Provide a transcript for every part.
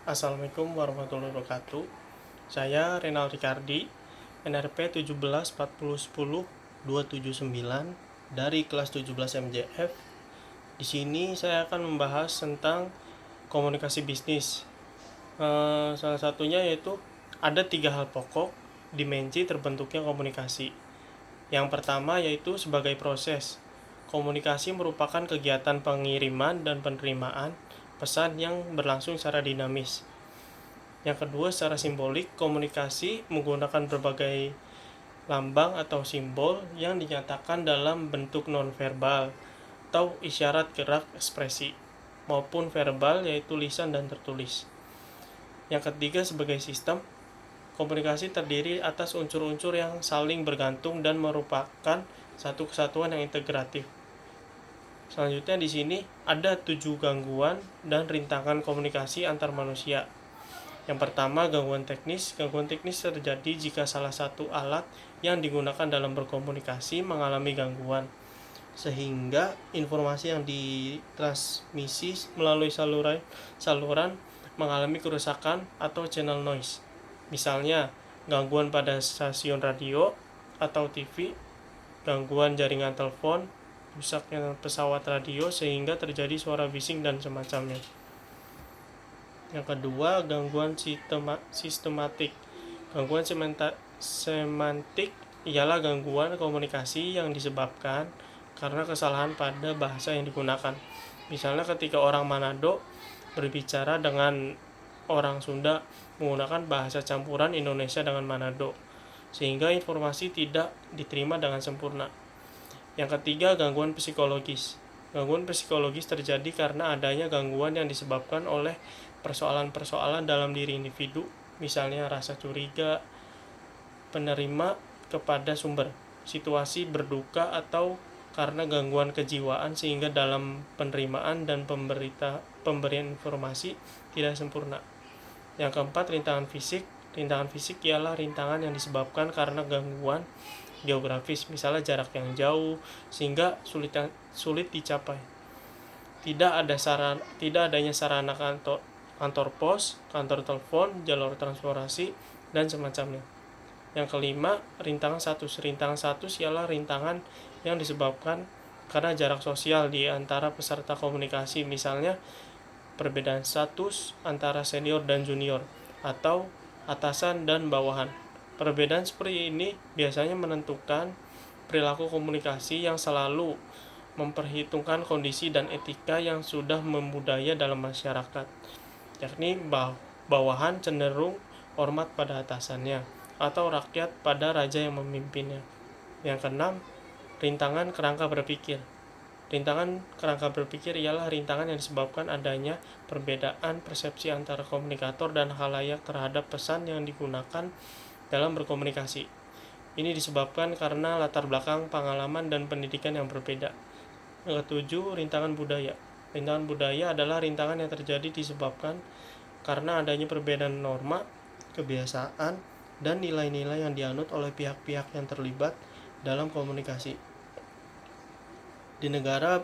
Assalamualaikum warahmatullahi wabarakatuh. Saya Renal Ricardi, NRP 174010-279 dari kelas 17 MJF. Di sini saya akan membahas tentang komunikasi bisnis. Salah satunya yaitu ada 3 hal pokok dimensi terbentuknya komunikasi. Yang pertama yaitu sebagai proses. Komunikasi merupakan kegiatan pengiriman dan penerimaan pesan yang berlangsung secara dinamis. Yang kedua, secara simbolik, komunikasi menggunakan berbagai lambang atau simbol yang dinyatakan dalam bentuk nonverbal atau isyarat gerak ekspresi maupun verbal yaitu lisan dan tertulis. Yang ketiga, sebagai sistem, komunikasi terdiri atas unsur-unsur yang saling bergantung dan merupakan satu kesatuan yang integratif. Selanjutnya di sini ada 7 gangguan dan rintangan komunikasi antar manusia. Yang pertama, gangguan teknis. Gangguan teknis terjadi jika salah satu alat yang digunakan dalam berkomunikasi mengalami gangguan, sehingga informasi yang ditransmisi melalui saluran mengalami kerusakan atau channel noise. Misalnya, gangguan pada stasiun radio atau TV, gangguan jaringan telepon, rusaknya pesawat radio sehingga terjadi suara bising dan semacamnya. Yang kedua, gangguan sistematik. Gangguan semantik ialah gangguan komunikasi yang disebabkan karena kesalahan pada bahasa yang digunakan. Misalnya ketika orang Manado berbicara dengan orang Sunda menggunakan bahasa campuran Indonesia dengan Manado, sehingga informasi tidak diterima dengan sempurna. Yang ketiga, gangguan psikologis. Gangguan psikologis terjadi karena adanya gangguan yang disebabkan oleh persoalan-persoalan dalam diri individu, misalnya rasa curiga penerima kepada sumber, situasi berduka, atau karena gangguan kejiwaan sehingga dalam penerimaan dan pemberian informasi tidak sempurna. Yang keempat, rintangan fisik. Rintangan fisik ialah rintangan yang disebabkan karena gangguan geografis, misalnya jarak yang jauh sehingga sulit dicapai. Tidak adanya sarana kantor pos, kantor telepon, jalur transportasi, dan semacamnya. Yang kelima, rintangan status. Rintangan status ialah rintangan yang disebabkan karena jarak sosial di antara peserta komunikasi, misalnya perbedaan status antara senior dan junior atau atasan dan bawahan. Perbedaan seperti ini biasanya menentukan perilaku komunikasi yang selalu memperhitungkan kondisi dan etika yang sudah membudaya dalam masyarakat, yakni bawahan cenderung hormat pada atasannya atau rakyat pada raja yang memimpinnya. Yang keenam, rintangan kerangka berpikir. Rintangan kerangka berpikir ialah rintangan yang disebabkan adanya perbedaan persepsi antara komunikator dan khalayak terhadap pesan yang digunakan dalam berkomunikasi. Ini disebabkan karena latar belakang, pengalaman, dan pendidikan yang berbeda. Yang ketujuh, rintangan budaya. Rintangan budaya adalah rintangan yang terjadi disebabkan karena adanya perbedaan norma, kebiasaan, dan nilai-nilai yang dianut oleh pihak-pihak yang terlibat dalam komunikasi. Di negara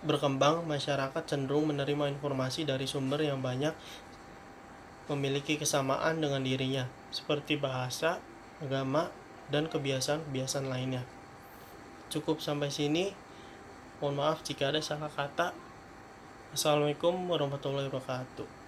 berkembang, masyarakat cenderung menerima informasi dari sumber yang banyak memiliki kesamaan dengan dirinya, seperti bahasa, agama, dan kebiasaan-kebiasaan lainnya. Cukup sampai sini. Mohon maaf jika ada salah kata. Assalamualaikum warahmatullahi wabarakatuh.